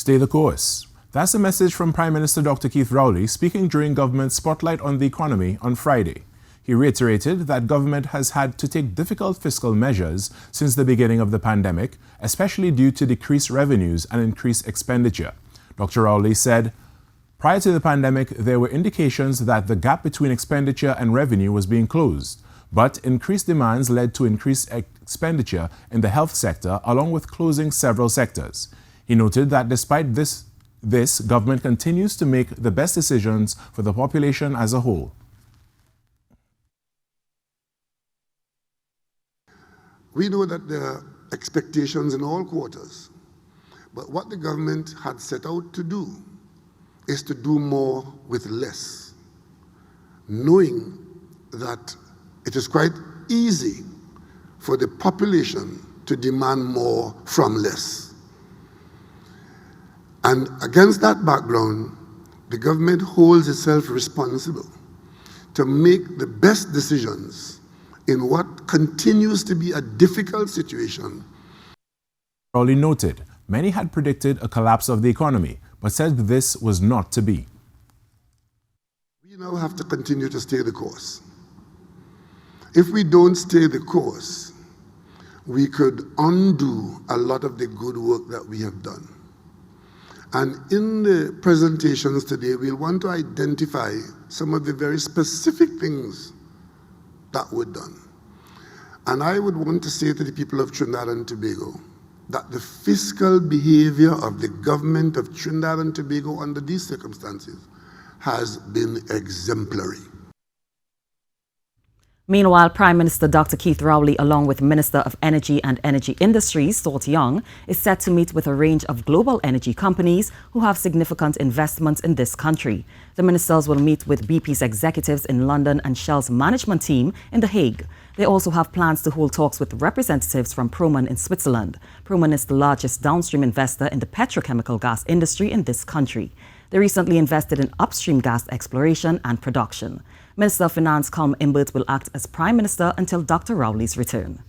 Stay the course. That's a message from Prime Minister Dr. Keith Rowley speaking during government's Spotlight on the Economy on Friday. He reiterated that government has had to take difficult fiscal measures since the beginning of the pandemic, especially due to decreased revenues and increased expenditure. Dr. Rowley said, prior to the pandemic, there were indications that the gap between expenditure and revenue was being closed, but increased demands led to increased expenditure in the health sector, along with closing several sectors. He noted that despite this, government continues to make the best decisions for the population as a whole. We know that there are expectations in all quarters, but what the government had set out to do is to do more with less, knowing that it is quite easy for the population to demand more from less. And against that background, the government holds itself responsible to make the best decisions in what continues to be a difficult situation. Rowley noted many had predicted a collapse of the economy, but said this was not to be. We now have to continue to stay the course. If we don't stay the course, we could undo a lot of the good work that we have done. And in the presentations today, we'll want to identify some of the very specific things that were done. And I would want to say to the people of Trinidad and Tobago that the fiscal behavior of the government of Trinidad and Tobago under these circumstances has been exemplary. Meanwhile, Prime Minister Dr. Keith Rowley, along with Minister of Energy and Energy Industries, Sort Young, is set to meet with a range of global energy companies who have significant investments in this country. The ministers will meet with BP's executives in London and Shell's management team in The Hague. They also have plans to hold talks with representatives from Proman in Switzerland. Proman is the largest downstream investor in the petrochemical gas industry in this country. They recently invested in upstream gas exploration and production. Minister of Finance Colm Imbert will act as Prime Minister until Dr. Rowley's return.